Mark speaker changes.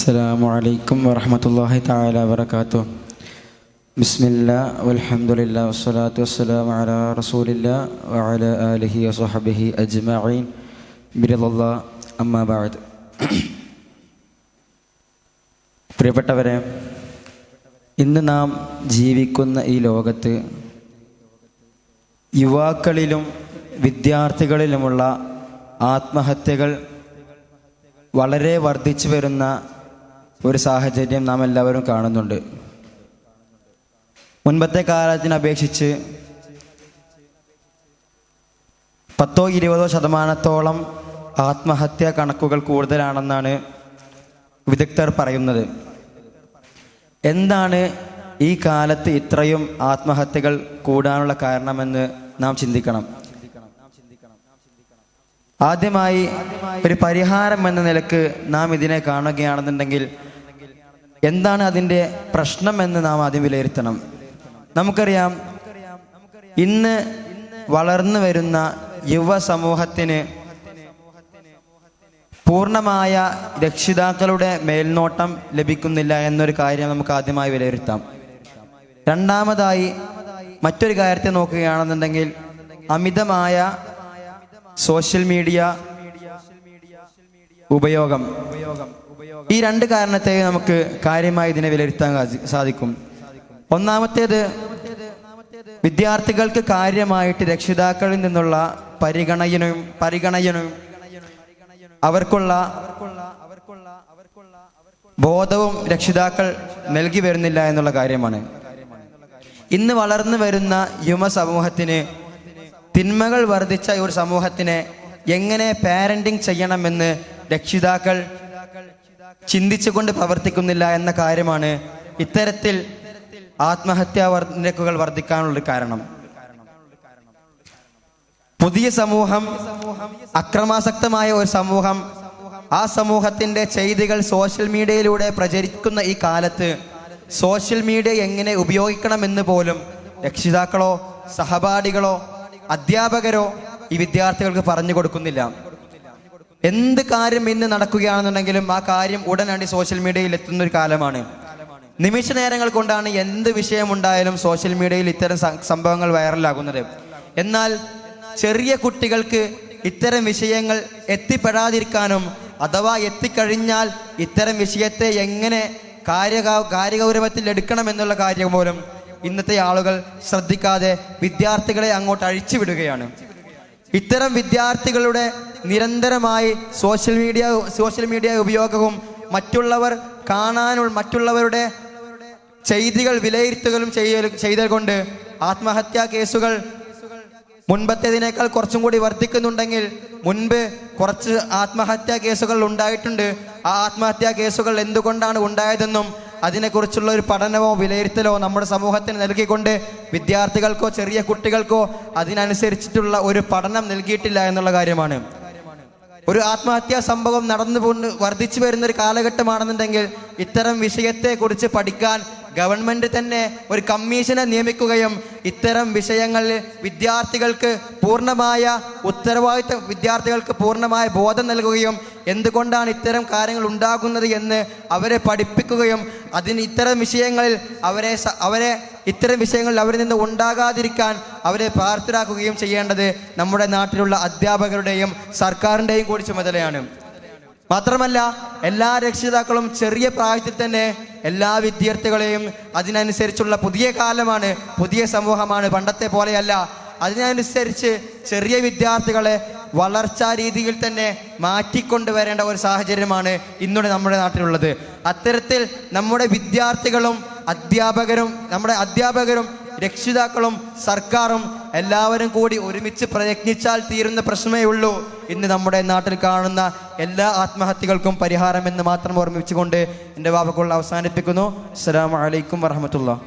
Speaker 1: അസ്സലാമു അലൈക്കും വറഹ്മത്തുള്ളാഹി തആല വബറകാതുഹു. ബിസ്മില്ലാഹ് വൽഹംദുലില്ലാഹി വസ്സലാത്തു വസ്സലാമു അലാ റസൂലില്ലാഹി വഅലാ ആലിഹി വസഹ്ബിഹി അജ്മഈൻ ബിറളില്ലാഹി അമ്മാ ബഅദ്. പ്രിയപ്പെട്ടവരെ, ഇന്ന് നാം ജീവിക്കുന്ന ഈ ലോകത്ത് യുവാക്കളിലും വിദ്യാർത്ഥികളിലുമുള്ള ആത്മഹത്യകൾ വളരെ വർദ്ധിച്ചു വരുന്ന ഒരു സാഹചര്യം നാം എല്ലാവരും കാണുന്നുണ്ട്. മുൻപത്തെ കാലത്തിനപേക്ഷിച്ച് 10-20% ആത്മഹത്യാ കണക്കുകൾ കൂടുതലാണെന്നാണ് വിദഗ്ധർ പറയുന്നത്. എന്താണ് ഈ കാലത്ത് ഇത്രയും ആത്മഹത്യകൾ കൂടാനുള്ള കാരണമെന്ന് നാം ചിന്തിക്കണം. ആദ്യമായി ഒരു പരിഹാരം എന്ന നിലക്ക് നാം ഇതിനെ കാണുകയാണെന്നുണ്ടെങ്കിൽ എന്താണ് അതിൻ്റെ പ്രശ്നമെന്ന് നാം ആദ്യം വിലയിരുത്തണം. നമുക്കറിയാം, ഇന്ന് വളർന്നു വരുന്ന യുവ സമൂഹത്തിന് പൂർണ്ണമായ രക്ഷിതാക്കളുടെ മേൽനോട്ടം ലഭിക്കുന്നില്ല എന്നൊരു കാര്യം നമുക്ക് ആദ്യമായി വിലയിരുത്താം. രണ്ടാമതായി മറ്റൊരു കാര്യത്തെ നോക്കുകയാണെന്നുണ്ടെങ്കിൽ അമിതമായ സോഷ്യൽ മീഡിയ ഉപയോഗം. ഈ രണ്ട് കാരണത്തെ നമുക്ക് കാര്യമായി ഇതിനെ വിലയിരുത്താൻ സാധിക്കും. ഒന്നാമത്തേത്, വിദ്യാർത്ഥികൾക്ക് കാര്യമായിട്ട് രക്ഷിതാക്കളിൽ നിന്നുള്ള പരിഗണനയും അവർക്കുള്ള ബോധവും രക്ഷിതാക്കൾ നൽകി വരുന്നില്ല എന്നുള്ള കാര്യമാണ്. ഇന്ന് വളർന്നു വരുന്ന യുവ സമൂഹത്തിന്, തിന്മകൾ വർദ്ധിച്ച ഒരു സമൂഹത്തിനെ എങ്ങനെ പാരന്റിങ് ചെയ്യണമെന്ന് രക്ഷിതാക്കൾ ചിന്തിച്ചുകൊണ്ട് പ്രവർത്തിക്കുന്നില്ല എന്ന കാര്യമാണ് ഇത്തരത്തിൽ ആത്മഹത്യാ നിരക്കുകൾ വർദ്ധിക്കാനുള്ള കാരണം. പുതിയ സമൂഹം, അക്രമാസക്തമായ ഒരു സമൂഹം, ആ സമൂഹത്തിന്റെ ചെയ്തികൾ സോഷ്യൽ മീഡിയയിലൂടെ പ്രചരിക്കുന്ന ഈ കാലത്ത് സോഷ്യൽ മീഡിയ എങ്ങനെ ഉപയോഗിക്കണമെന്ന് പോലും രക്ഷിതാക്കളോ സഹപാഠികളോ അധ്യാപകരോ ഈ വിദ്യാർത്ഥികൾക്ക് പറഞ്ഞു കൊടുക്കുന്നില്ല. എന്ത് കാര്യം ഇന്ന് നടക്കുകയാണെന്നുണ്ടെങ്കിലും ആ കാര്യം ഉടനടി സോഷ്യൽ മീഡിയയിൽ എത്തുന്ന ഒരു കാലമാണ്. നിമിഷ നേരങ്ങൾ കൊണ്ടാണ് എന്ത് വിഷയമുണ്ടായാലും സോഷ്യൽ മീഡിയയിൽ ഇത്തരം സംഭവങ്ങൾ വൈറലാകുന്നത്. എന്നാൽ ചെറിയ കുട്ടികൾക്ക് ഇത്തരം വിഷയങ്ങൾ എത്തിപ്പെടാതിരിക്കാനും അഥവാ എത്തിക്കഴിഞ്ഞാൽ ഇത്തരം വിഷയത്തെ എങ്ങനെ കാര്യഗൗരവത്തിൽ എടുക്കണം എന്നുള്ള കാര്യം പോലും ഇന്നത്തെ ആളുകൾ ശ്രദ്ധിക്കാതെ വിദ്യാർത്ഥികളെ അങ്ങോട്ട് അഴിച്ചുവിടുകയാണ്. ഇത്തരം വിദ്യാർത്ഥികളുടെ നിരന്തരമായി സോഷ്യൽ മീഡിയ ഉപയോഗവും മറ്റുള്ളവരുടെ ചെയ്തികൾ വിലയിരുത്തുകയും ചെയ്തത് കൊണ്ട് ആത്മഹത്യാ കേസുകൾ മുൻപത്തേതിനേക്കാൾ കുറച്ചും കൂടി വർദ്ധിക്കുന്നുണ്ടെങ്കിൽ മുൻപ് കുറച്ച് ആത്മഹത്യാ കേസുകൾ ഉണ്ടായിട്ടുണ്ട്. ആ ആത്മഹത്യാ കേസുകൾ എന്തുകൊണ്ടാണ് ഉണ്ടായതെന്നും അതിനെക്കുറിച്ചുള്ള ഒരു പഠനമോ വിലയിരുത്തലോ നമ്മുടെ സമൂഹത്തിന് നൽകിക്കൊണ്ട് വിദ്യാർത്ഥികൾക്കോ ചെറിയ കുട്ടികൾക്കോ അതിനനുസരിച്ചിട്ടുള്ള ഒരു പഠനം നൽകിയിട്ടില്ല എന്നുള്ള കാര്യമാണ്. ഒരു ആത്മഹത്യാ സംഭവം വർദ്ധിച്ചു വരുന്ന ഒരു കാലഘട്ടമാണെന്നുണ്ടെങ്കിൽ ഇത്തരം വിഷയത്തെക്കുറിച്ച് പഠിക്കാൻ ഗവൺമെന്റ് തന്നെ ഒരു കമ്മീഷനെ നിയമിക്കുകയും ഇത്തരം വിഷയങ്ങളിൽ വിദ്യാർത്ഥികൾക്ക് പൂർണ്ണമായ ബോധം നൽകുകയും എന്തുകൊണ്ടാണ് ഇത്തരം കാര്യങ്ങൾ ഉണ്ടാകുന്നത് എന്ന് അവരെ പഠിപ്പിക്കുകയും ഇത്തരം വിഷയങ്ങളിൽ അവരിൽ നിന്ന് ഉണ്ടാകാതിരിക്കാൻ അവരെ പ്രാപ്തരാക്കുകയും ചെയ്യേണ്ടത് നമ്മുടെ നാട്ടിലുള്ള അധ്യാപകരുടെയും സർക്കാരിൻ്റെയും കൂടി ചുമതലയാണ്. മാത്രമല്ല, എല്ലാ രക്ഷിതാക്കളും ചെറിയ പ്രായത്തിൽ തന്നെ എല്ലാ വിദ്യാർത്ഥികളെയും അതിനനുസരിച്ചുള്ള പുതിയ കാലമാണ്, പുതിയ സമൂഹമാണ്, പണ്ടത്തെ പോലെയല്ല. അതിനനുസരിച്ച് ചെറിയ വിദ്യാർത്ഥികളെ വളർച്ചാ രീതിയിൽ തന്നെ മാറ്റിക്കൊണ്ടുവരേണ്ട ഒരു സാഹചര്യമാണ് ഇന്നോടെ നമ്മുടെ നാട്ടിലുള്ളത്. അത്തരത്തിൽ നമ്മുടെ വിദ്യാർത്ഥികളും അധ്യാപകരും രക്ഷിതാക്കളും സർക്കാരും എല്ലാവരും കൂടി ഒരുമിച്ച് പ്രയത്നിച്ചാൽ തീരുന്ന പ്രശ്നമേ ഉള്ളൂ ഇന്ന് നമ്മുടെ നാട്ടിൽ കാണുന്ന എല്ലാ ആത്മഹത്യകൾക്കും പരിഹാരമെന്ന് മാത്രം ഓർമ്മിപ്പിച്ചുകൊണ്ട് എൻ്റെ വാക്കുകൾ അവസാനിപ്പിക്കുന്നു. അസ്സലാമു അലൈക്കും വറഹ്മത്തുള്ളാഹി.